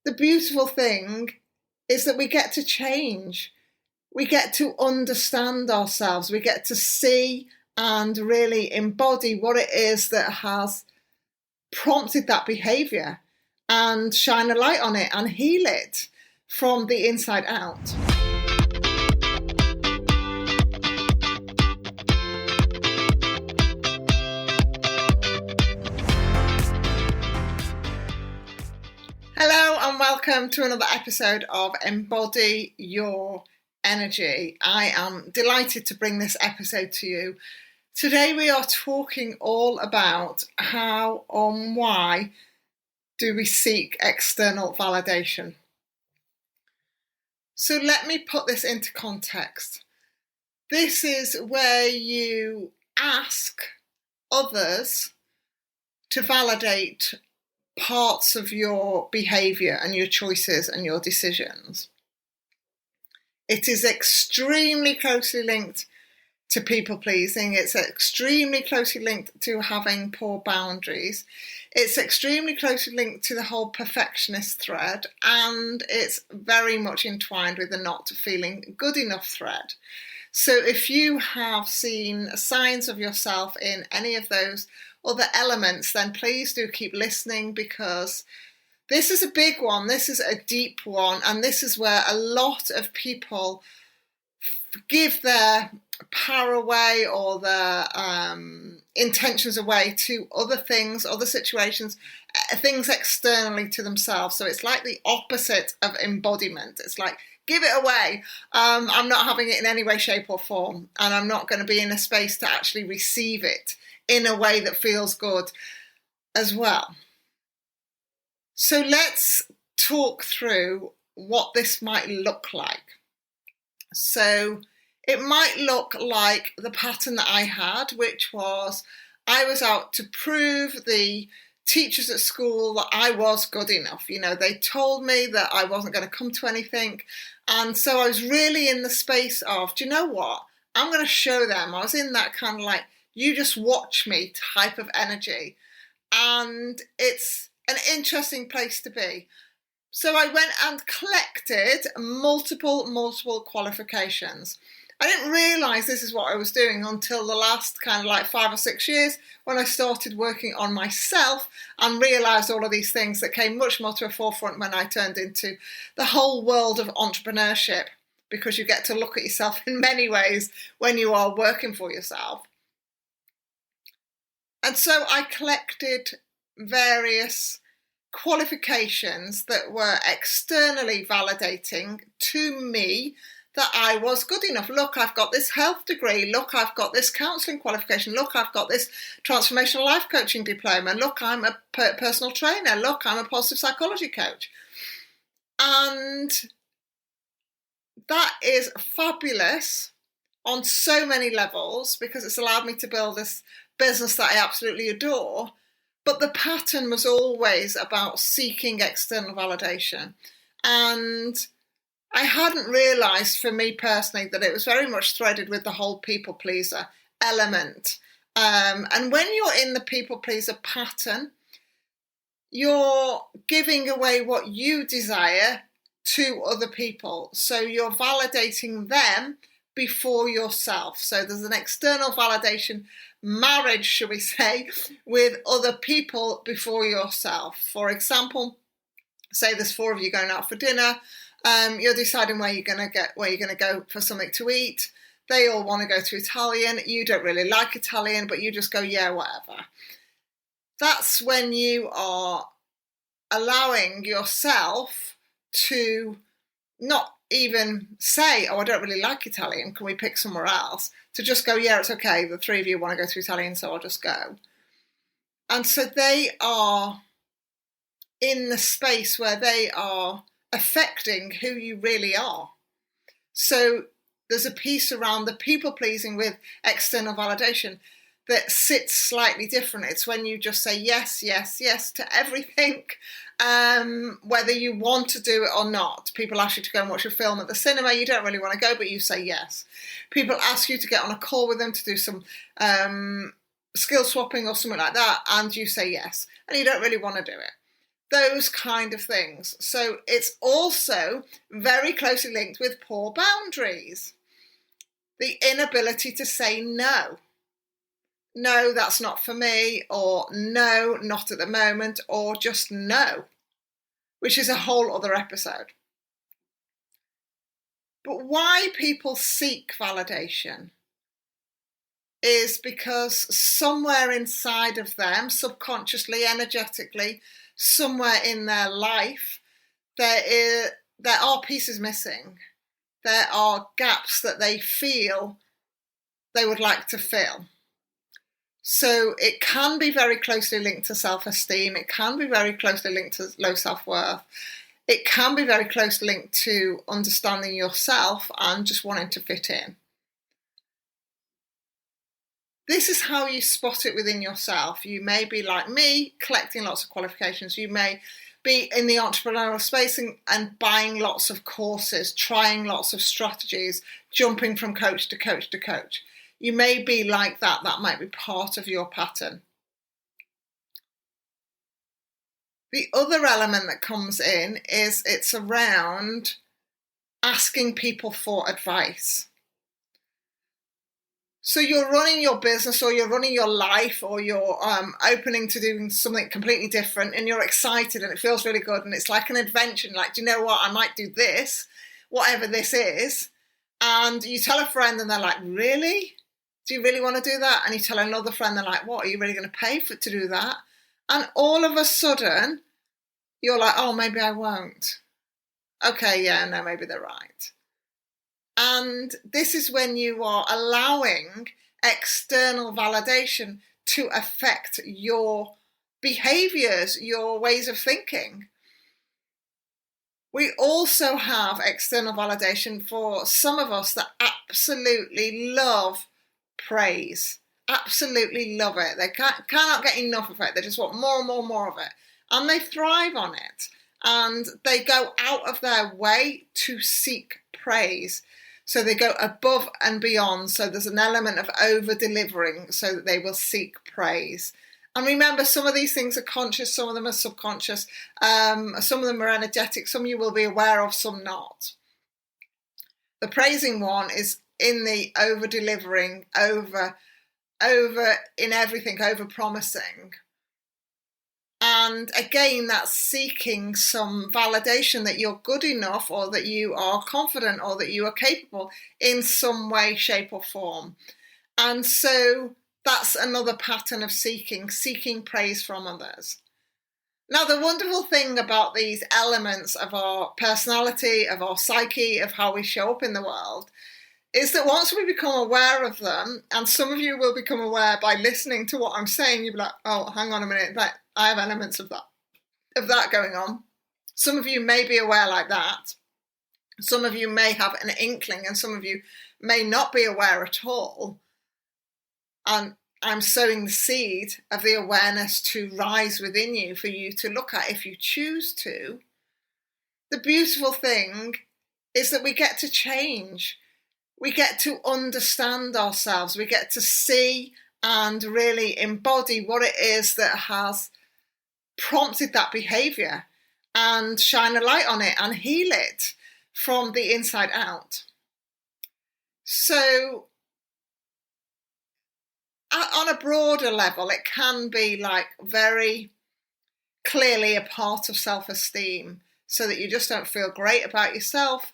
the beautiful thing is that we get to change. We get to understand ourselves. We get to see and really embody what it is that has prompted that behaviour and shine a light on it and heal it from the inside out. Hello and welcome to another episode of Embody Your Energy. I am delighted to bring this episode to you. Today we are talking all about how and why do we seek external validation. So let me put this into context. This is where you ask others to validate parts of your behaviour and your choices and your decisions. It is extremely closely linked to people pleasing. It's extremely closely linked to having poor boundaries. It's extremely closely linked to the whole perfectionist thread, and it's very much entwined with the not feeling good enough thread. So if you have seen signs of yourself in any of those other elements, then please do keep listening, because this is a big one, this is a deep one, and this is where a lot of people give their power away or their intentions away to other things, other situations, things externally to themselves. So it's like the opposite of embodiment. It's like, give it away. I'm not having it in any way, shape or form, and I'm not going to be in a space to actually receive it in a way that feels good as well. So let's talk through what this might look like. So it might look like the pattern that I had, which was I was out to prove the teachers at school that I was good enough. You know, they told me that I wasn't going to come to anything. And so I was really in the space of, do you know what? I'm going to show them. I was in that kind of like, you just watch me type of energy. And it's an interesting place to be. So I went and collected multiple qualifications. I didn't realise this is what I was doing until the last kind of like 5 or 6 years, when I started working on myself and realised all of these things that came much more to a forefront when I turned into the whole world of entrepreneurship, because you get to look at yourself in many ways when you are working for yourself. And so I collected various qualifications that were externally validating to me that I was good enough. Look, I've got this health degree. Look, I've got this counselling qualification. Look, I've got this transformational life coaching diploma. Look, I'm a personal trainer. Look, I'm a positive psychology coach. And that is fabulous on so many levels, because it's allowed me to build this business that I absolutely adore. But the pattern was always about seeking external validation. And I hadn't realised, for me personally, that it was very much threaded with the whole people pleaser element. And when you're in the people pleaser pattern, you're giving away what you desire to other people. So you're validating them before yourself. So there's an external validation marriage, should we say, with other people before yourself. For example, say there's 4 of you going out for dinner. You're deciding where you're going to go for something to eat. They all want to go to Italian. You don't really like Italian, but you just go, yeah, whatever. That's when you are allowing yourself to not even say, oh, I don't really like Italian, can we pick somewhere else? To just go, yeah, it's okay, the 3 of you want to go to Italian, so I'll just go. And so they are in the space where they are affecting who you really are. So there's a piece around the people pleasing with external validation that sits slightly different. It's when you just say yes, yes, yes to everything, whether you want to do it or not. People ask you to go and watch a film at the cinema. You don't really want to go, but you say yes. People ask you to get on a call with them to do some skill swapping or something like that, and you say yes. And you don't really want to do it. those kind of things. So it's also very closely linked with poor boundaries. The inability to say no. No, that's not for me, or no, not at the moment, or just no, which is a whole other episode. But why people seek validation is because somewhere inside of them, subconsciously, energetically, somewhere in their life, there are pieces missing. There are gaps that they feel they would like to fill. So it can be very closely linked to self-esteem. It can be very closely linked to low self-worth. It can be very closely linked to understanding yourself and just wanting to fit in. This is how you spot it within yourself. You may be like me, collecting lots of qualifications. You may be in the entrepreneurial space and buying lots of courses, trying lots of strategies, jumping from coach to coach to coach. You may be like that. That might be part of your pattern. The other element that comes in is it's around asking people for advice. So you're running your business, or you're running your life, or you're opening to doing something completely different, and you're excited and it feels really good, and it's like an adventure. Like, do you know what? I might do this, whatever this is. And you tell a friend and they're like, really? Do you really want to do that? And you tell another friend, they're like, what? Are you really going to pay to do that? And all of a sudden, you're like, oh, maybe I won't. Okay, yeah, no, maybe they're right. And this is when you are allowing external validation to affect your behaviors, your ways of thinking. We also have external validation for some of us that absolutely love praise, absolutely love it. They cannot get enough of it. They just want more and more and more of it. And they thrive on it. And they go out of their way to seek praise. So they go above and beyond. So there's an element of over-delivering so that they will seek praise. And remember, some of these things are conscious, some of them are subconscious, some of them are energetic, some you will be aware of, some not. The praising one is in the over-delivering, over in everything, over-promising. And again, that's seeking some validation that you're good enough, or that you are confident, or that you are capable in some way, shape or form. And so that's another pattern of seeking praise from others. Now, the wonderful thing about these elements of our personality, of our psyche, of how we show up in the world, is that once we become aware of them, and some of you will become aware by listening to what I'm saying, you'll be like, oh, hang on a minute, I have elements of that going on. Some of you may be aware like that. Some of you may have an inkling, and some of you may not be aware at all. And I'm sowing the seed of the awareness to rise within you for you to look at if you choose to. The beautiful thing is that we get to change. We get to understand ourselves. We get to see and really embody what it is that has prompted that behaviour, and shine a light on it and heal it from the inside out. So on a broader level, it can be like very clearly a part of self-esteem, so that you just don't feel great about yourself,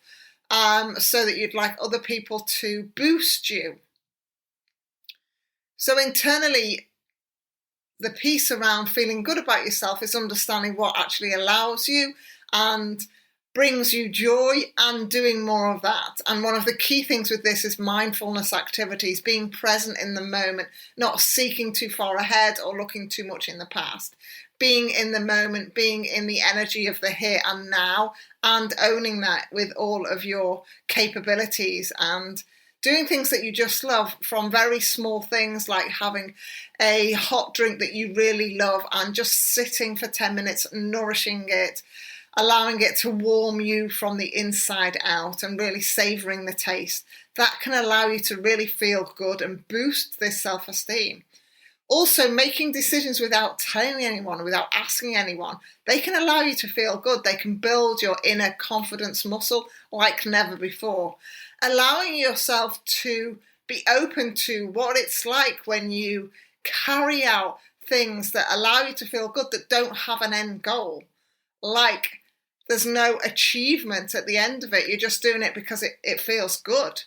so that you'd like other people to boost you. So internally, the piece around feeling good about yourself is understanding what actually allows you and brings you joy, and doing more of that. And one of the key things with this is mindfulness activities, being present in the moment, not seeking too far ahead or looking too much in the past. Being in the moment, being in the energy of the here and now, and owning that with all of your capabilities, and doing things that you just love, from very small things like having a hot drink that you really love and just sitting for 10 minutes, nourishing it, allowing it to warm you from the inside out and really savouring the taste. That can allow you to really feel good and boost this self-esteem. Also, making decisions without telling anyone, without asking anyone, they can allow you to feel good. They can build your inner confidence muscle like never before. Allowing yourself to be open to what it's like when you carry out things that allow you to feel good that don't have an end goal. Like there's no achievement at the end of it. You're just doing it because it feels good.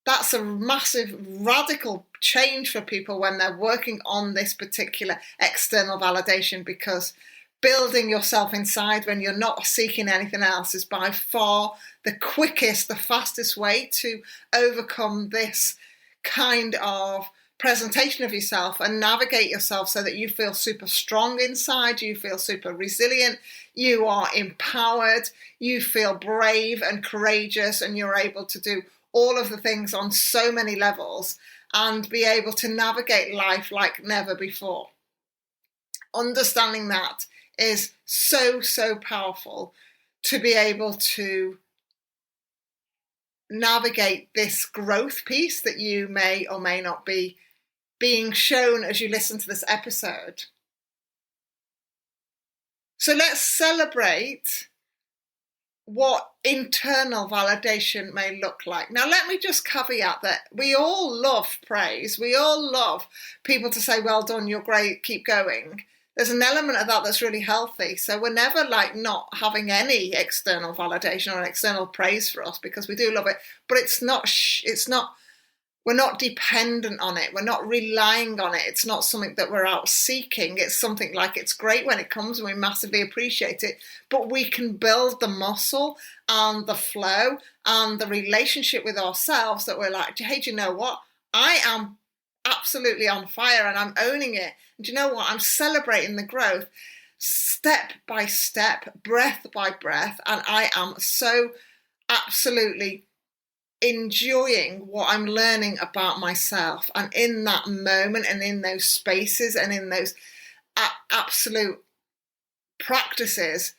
That's a massive, radical change for people when they're working on this particular external validation, because building yourself inside when you're not seeking anything else is by far the quickest, the fastest way to overcome this kind of presentation of yourself and navigate yourself so that you feel super strong inside, you feel super resilient, you are empowered, you feel brave and courageous, and you're able to do all of the things on so many levels and be able to navigate life like never before. Understanding that is so, so powerful to be able to navigate this growth piece that you may or may not be being shown as you listen to this episode. So let's celebrate what internal validation may look like. Now, let me just caveat that we all love praise. We all love people to say, well done, you're great, keep going. There's an element of that that's really healthy. So we're never like not having any external validation or external praise for us, because we do love it, but we're not dependent on it. We're not relying on it. It's not something that we're out seeking. It's something like it's great when it comes and we massively appreciate it, but we can build the muscle and the flow and the relationship with ourselves that we're like, hey, do you know what? I am absolutely on fire and I'm owning it. And do you know what? I'm celebrating the growth step by step, breath by breath. And I am so absolutely enjoying what I'm learning about myself. And in that moment and in those spaces and in those absolute practices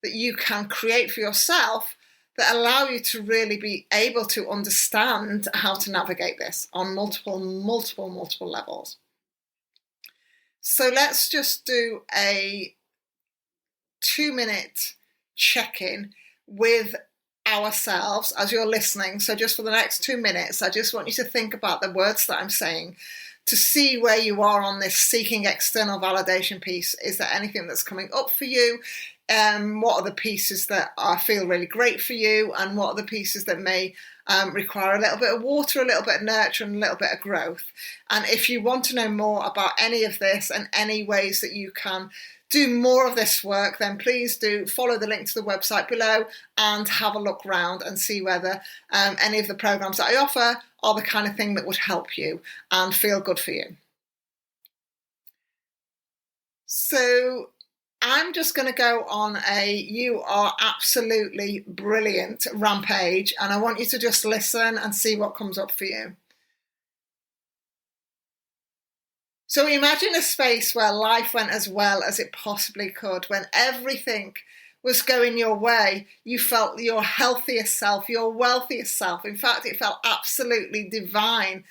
that you can create for yourself that allow you to really be able to understand how to navigate this on multiple levels. So let's just do a 2-minute check-in with ourselves as you're listening. So just for the next 2 minutes, I just want you to think about the words that I'm saying to see where you are on this seeking external validation piece. Is there anything that's coming up for you? What are the pieces that feel really great for you? And what are the pieces that may require a little bit of water, a little bit of nurture, and a little bit of growth? And if you want to know more about any of this and any ways that you can do more of this work, then please do follow the link to the website below and have a look around and see whether any of the programs that I offer are the kind of thing that would help you and feel good for you. So I'm just going to go on a you are absolutely brilliant rampage, and I want you to just listen and see what comes up for you. So imagine a space where life went as well as it possibly could, when everything was going your way. You felt your healthiest self, your wealthiest self. In fact, it felt absolutely divine.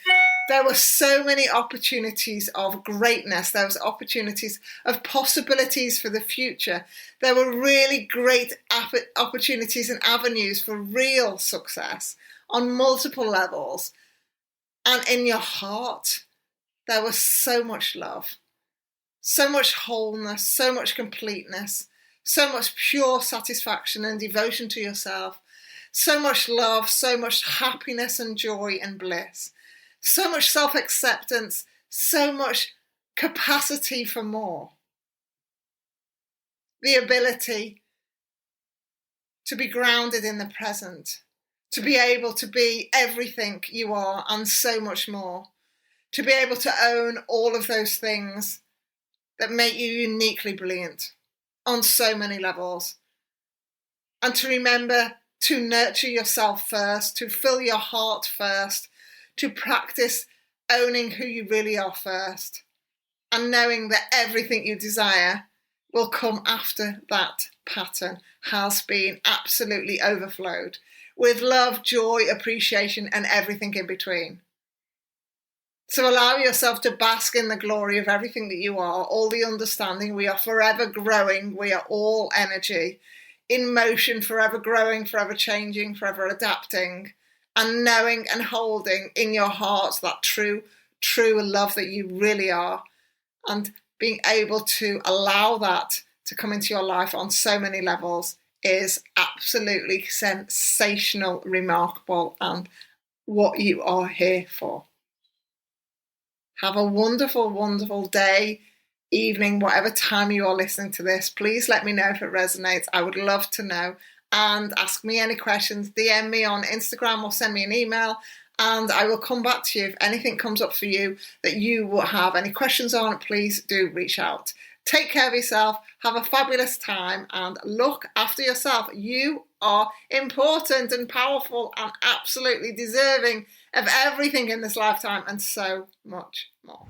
There were so many opportunities of greatness. There was opportunities of possibilities for the future. There were really great opportunities and avenues for real success on multiple levels. And in your heart, there was so much love, so much wholeness, so much completeness, so much pure satisfaction and devotion to yourself, so much love, so much happiness and joy and bliss, so much self-acceptance, so much capacity for more. The ability to be grounded in the present, to be able to be everything you are and so much more. To be able to own all of those things that make you uniquely brilliant on so many levels. And to remember to nurture yourself first, to fill your heart first, to practice owning who you really are first, and knowing that everything you desire will come after that pattern has been absolutely overflowed with love, joy, appreciation, and everything in between. So allow yourself to bask in the glory of everything that you are, all the understanding. We are forever growing. We are all energy in motion, forever growing, forever changing, forever adapting, and knowing and holding in your heart that true love that you really are, and being able to allow that to come into your life on so many levels is absolutely sensational, remarkable, and what you are here for. Have a wonderful, wonderful day, evening, whatever time you are listening to this. Please let me know if it resonates. I would love to know. And ask me any questions. DM me on Instagram or send me an email, and I will come back to you if anything comes up for you that you will have any questions on. Please do reach out. Take care of yourself. Have a fabulous time and look after yourself. You are important and powerful and absolutely deserving of everything in this lifetime and so much more.